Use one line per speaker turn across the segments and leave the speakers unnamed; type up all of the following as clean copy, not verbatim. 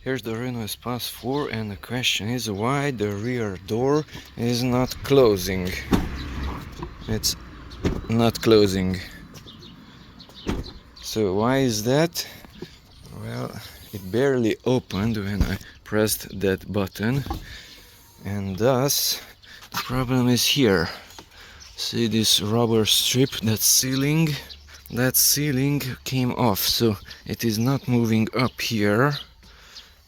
Here's the Renault Espace IV, and the question is why the rear door is not closing. It's not closing. So why is that? Well, it barely opened when I pressed that button, and thus the problem is here. See this rubber strip, that sealing came off, so it is not moving up here.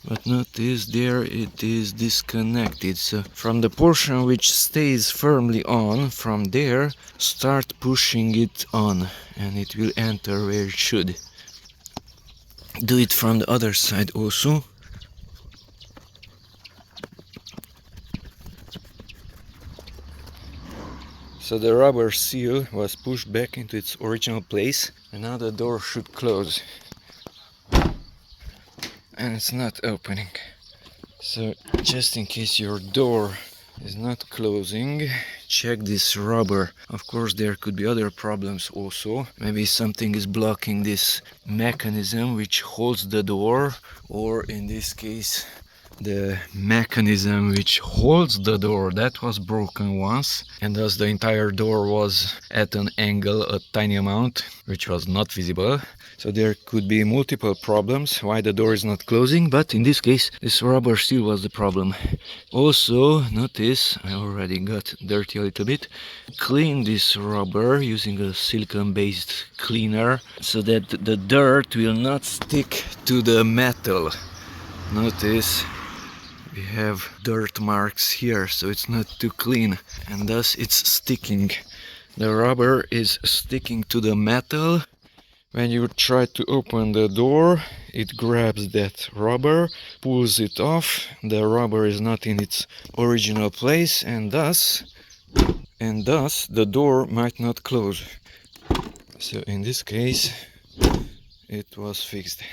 But notice there it is disconnected, so from the portion which stays firmly on, from there start pushing it on and it will enter where it should. Do it from the other side also. So the rubber seal was pushed back into its original place and now the door should close. And it's not opening. So just in case your door is not closing, check this rubber. Of course there could be other problems also. Maybe something is blocking this mechanism which holds the door, or in this case the mechanism which holds the door, that was broken once, and thus the entire door was at an angle a tiny amount which was not visible. So there could be multiple problems why the door is not closing, but in this case this rubber seal was the problem. Also notice I already got dirty a little bit. Clean this rubber using a silicone based cleaner so that the dirt will not stick to the metal. Notice we have dirt marks here, so it's not too clean and thus it's sticking. The rubber is sticking to the metal. When you try to open the door, it grabs that rubber, pulls it off. The rubber is not in its original place, and thus the door might not close. So in this case it was fixed.